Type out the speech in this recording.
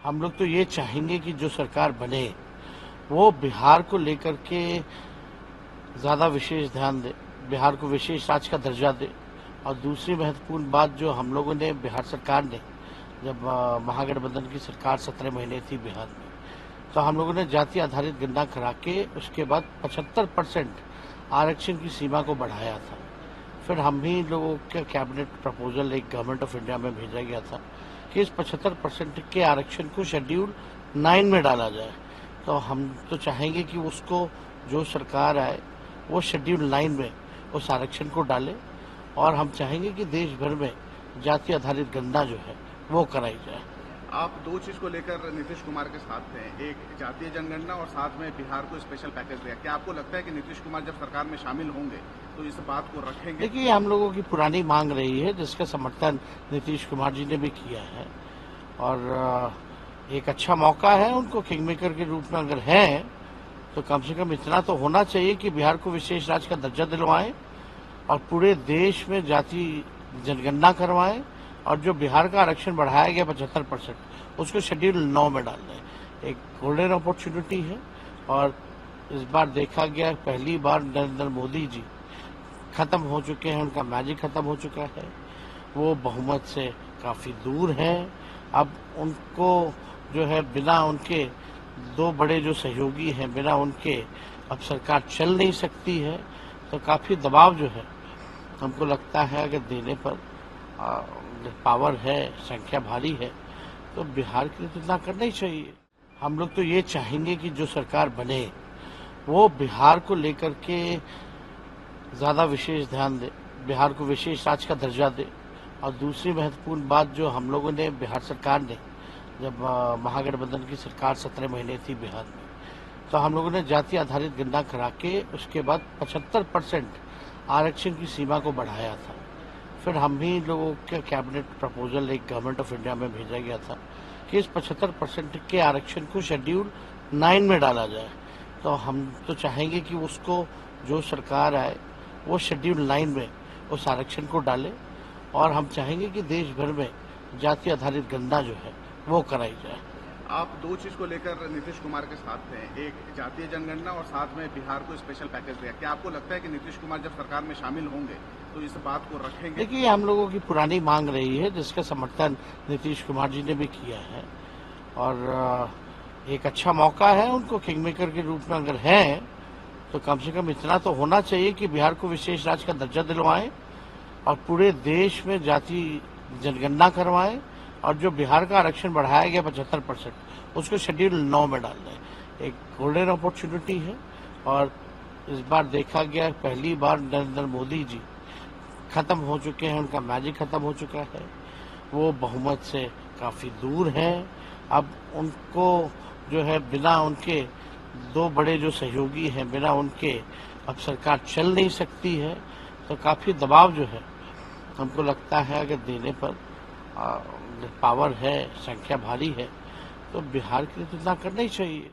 हम लोग तो ये चाहेंगे कि जो सरकार बने वो बिहार को लेकर के ज़्यादा विशेष ध्यान दे, बिहार को विशेष राज्य का दर्जा दे। और दूसरी महत्वपूर्ण बात जो हम लोगों ने बिहार सरकार ने जब महागठबंधन की सरकार 17 महीने थी बिहार में, तो हम लोगों ने जाति आधारित गणना करा के उसके बाद 75% आरक्षण की सीमा को बढ़ाया था। फिर हम ही लोगों के कैबिनेट प्रपोजल एक गवर्नमेंट ऑफ इंडिया में भेजा गया था कि इस 75% के आरक्षण को शेड्यूल 9 में डाला जाए। तो हम तो चाहेंगे कि उसको जो सरकार आए वो शेड्यूल 9 में उस आरक्षण को डाले, और हम चाहेंगे कि देश भर में जाति आधारित गणना जो है वो कराई जाए। आप दो चीज को लेकर नीतीश कुमार के साथ थे, एक जातीय जनगणना और साथ में बिहार को स्पेशल पैकेज दिया। क्या आपको लगता है कि नीतीश कुमार जब सरकार में शामिल होंगे तो इस बात को रखेंगे? देखिए, हम लोगों की पुरानी मांग रही है जिसका समर्थन नीतीश कुमार जी ने भी किया है, और एक अच्छा मौका है उनको किंग मेकर के रूप में अगर है तो कम से कम इतना तो होना चाहिए कि बिहार को विशेष राज्य का दर्जा दिलवाएं और पूरे देश में जाति जनगणना करवाएं, और जो बिहार का आरक्षण बढ़ाया गया 75% उसको शेड्यूल 9 में डाल दें। एक गोल्डन अपॉर्चुनिटी है, और इस बार देखा गया पहली बार नरेंद्र मोदी जी खत्म हो चुके हैं, उनका मैजिक खत्म हो चुका है, वो बहुमत से काफी दूर हैं। अब उनको जो है बिना उनके दो बड़े जो सहयोगी हैं, बिना उनके अब सरकार चल नहीं सकती है। तो काफी दबाव जो है हमको लगता है अगर देने पर पावर है, संख्या भारी है, तो बिहार के लिए तो इतना करना ही चाहिए। हम लोग तो ये चाहेंगे कि जो सरकार बने वो बिहार को लेकर के ज़्यादा विशेष ध्यान दे, बिहार को विशेष राज्य का दर्जा दे। और दूसरी महत्वपूर्ण बात जो हम लोगों ने बिहार सरकार ने जब महागठबंधन की सरकार 17 महीने थी बिहार में, तो हम लोगों ने जाति आधारित गणना करा के उसके बाद 75% आरक्षण की सीमा को बढ़ाया था। फिर हम ही लोगों के कैबिनेट प्रपोजल एक गवर्नमेंट ऑफ इंडिया में भेजा गया था कि इस 75% के आरक्षण को शेड्यूल 9 में डाला जाए। तो हम तो चाहेंगे कि उसको जो सरकार आए वो शेड्यूल 9 में उस आरक्षण को डाले, और हम चाहेंगे कि देश भर में जाति आधारित गणना जो है वो कराई जाए। आप दो चीज को लेकर नीतीश कुमार के साथ थे, एक जातीय जनगणना और साथ में बिहार को स्पेशल पैकेज दिया। क्या आपको लगता है कि नीतीश कुमार जब सरकार में शामिल होंगे तो इस बात को रखेंगे? देखिए, हम लोगों की पुरानी मांग रही है जिसका समर्थन नीतीश कुमार जी ने भी किया है, और एक अच्छा मौका है उनको किंग मेकर के रूप में अगर है तो कम से कम इतना तो होना चाहिए कि बिहार को विशेष राज्य का दर्जा दिलवाएं और पूरे देश में जाति जनगणना करवाएं, और जो बिहार का आरक्षण बढ़ाया गया 75% उसको शेड्यूल 9 में डाल दें। एक गोल्डन अपॉर्चुनिटी है, और इस बार देखा गया पहली बार नरेंद्र मोदी जी खत्म हो चुके हैं, उनका मैजिक खत्म हो चुका है, वो बहुमत से काफी दूर हैं। अब उनको जो है बिना उनके दो बड़े जो सहयोगी हैं, बिना उनके अब सरकार चल नहीं सकती है। तो काफी दबाव जो है हमको लगता है अगर देने पर पावर है, संख्या भारी है, तो बिहार के लिए तो इतना करना ही चाहिए।